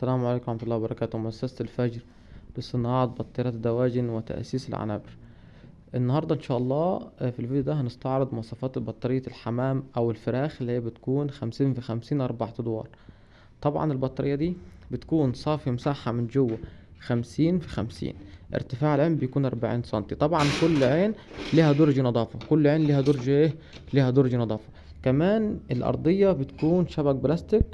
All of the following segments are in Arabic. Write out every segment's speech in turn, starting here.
السلام عليكم ورحمة الله وبركاته. مؤسسة الفجر لصناعة بطاريات الدواجن وتأسيس العنابر. النهاردة إن شاء الله في الفيديو ده هنستعرض مواصفات بطارية الحمام أو الفراخ اللي هي بتكون 50 في 50 4 أدوار. طبعا البطارية دي بتكون صافي مساحة من جوه 50 في 50، ارتفاع العين بيكون 40 سنتي. طبعا كل عين لها درج نظافة، كل عين لها درج لها درج نظافة. كمان الأرضية بتكون شبك بلاستيك،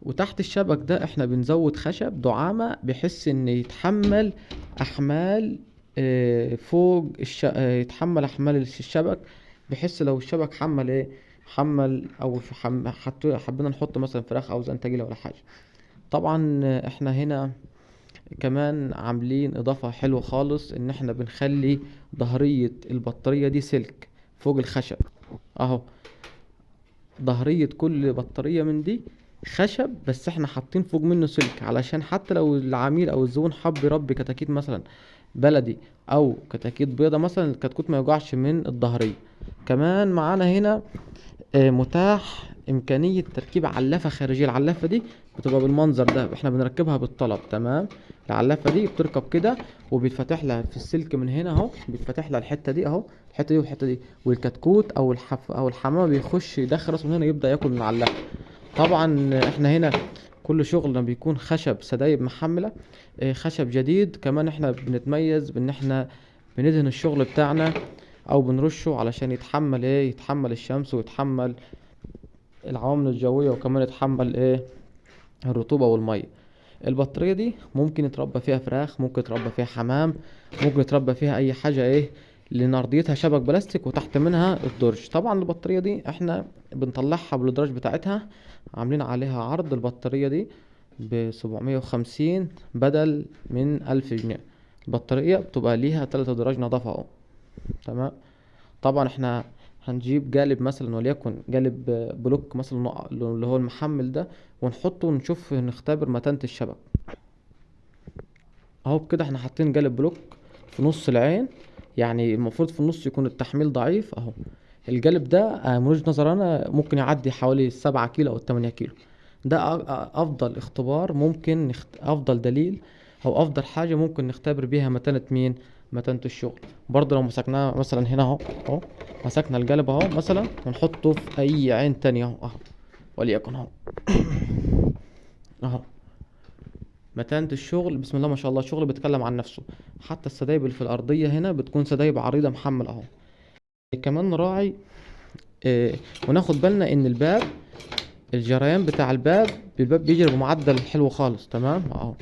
وتحت الشبك ده احنا بنزود خشب دعامة بحيث ان يتحمل احمال فوق يتحمل احمال الشبك، بحيث لو الشبك حمل حمل او حبينا نحط مثلا فراخ او زن تجيلة ولا حاجة. طبعا احنا هنا كمان عاملين اضافة حلوة خالص، ان احنا بنخلي ظهرية البطارية دي سلك فوق الخشب اهو. ظهرية كل بطارية من دي خشب، بس احنا حاطين فوق منه سلك علشان حتى لو العميل او الزبون حب يربي كتاكيت مثلا بلدي او كتاكيت بيضة مثلا، الكتكوت ما يوجعش من الظهرية. كمان معانا هنا متاح امكانية تركيب علافة خارجية. العلافة دي بتبقى بالمنظر ده، احنا بنركبها بالطلب. تمام، العلافة دي بتركب كده وبيتفتح لها في السلك من هنا اهو، بيتفتح لها الحتة دي اهو، الحتة دي والحتة دي، والكتكوت او او الحمام بيخش يدخل راسه من هنا يبدأ ياكل من العلافة. طبعا احنا هنا كل شغلنا بيكون خشب سدايب محملة، خشب جديد. كمان احنا بنتميز بان احنا بندهن الشغل بتاعنا او بنرشه علشان يتحمل يتحمل الشمس ويتحمل العوامل الجوية، وكمان يتحمل الرطوبة والمية. البطارية دي ممكن يتربى فيها فراخ، ممكن يتربى فيها حمام، ممكن يتربى فيها اي حاجة لان ارضيتها شبك بلاستيك وتحت منها الدرج. طبعا البطارية دي احنا بنطلعها بالدرج بتاعتها، عاملين عليها عرض. البطارية دي ب750 بدل من 1000 جنيه. البطارية بتبقى ليها 3 دراج نظافة اهو. تمام. طبعا احنا هنجيب قالب مثلا، وليكن قالب بلوك مثلا اللي هو المحمل ده، ونحطه ونشوف نختبر متانة الشبك اهو. بكده احنا حاطين قالب بلوك في نص العين، يعني المفروض في النص يكون التحميل ضعيف اهو. القالب ده من وجهة نظر انا ممكن يعدي حوالي 7 كيلو او 8 كيلو. ده افضل اختبار ممكن افضل دليل او افضل حاجة ممكن نختبر بيها متانة مين، متانة الشغل. برضه لو مسكناه مثلا هنا اهو مسكنا القالب اهو مثلا ونحطه في اي عين تانية اهو وليكن اهو اهو، متانة الشغل بسم الله ما شاء الله، الشغل بيتكلم عن نفسه. حتى السدايب اللي في الأرضية هنا بتكون سدايب عريضة محمل اهو. كمان نراعي وناخد بالنا ان الباب، الجريان بتاع الباب بيجري بمعدل حلو خالص. تمام اهو.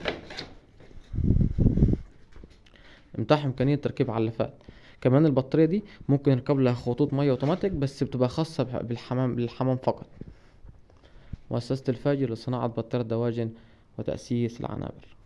متاح امكانية تركيب علافات. كمان البطارية دي ممكن يركب لها خطوط مية اوتوماتيك، بس بتبقى خاصة بالحمام فقط. مؤسسة الفجر لصناعة بطارية دواجن وتأسيس العنابر.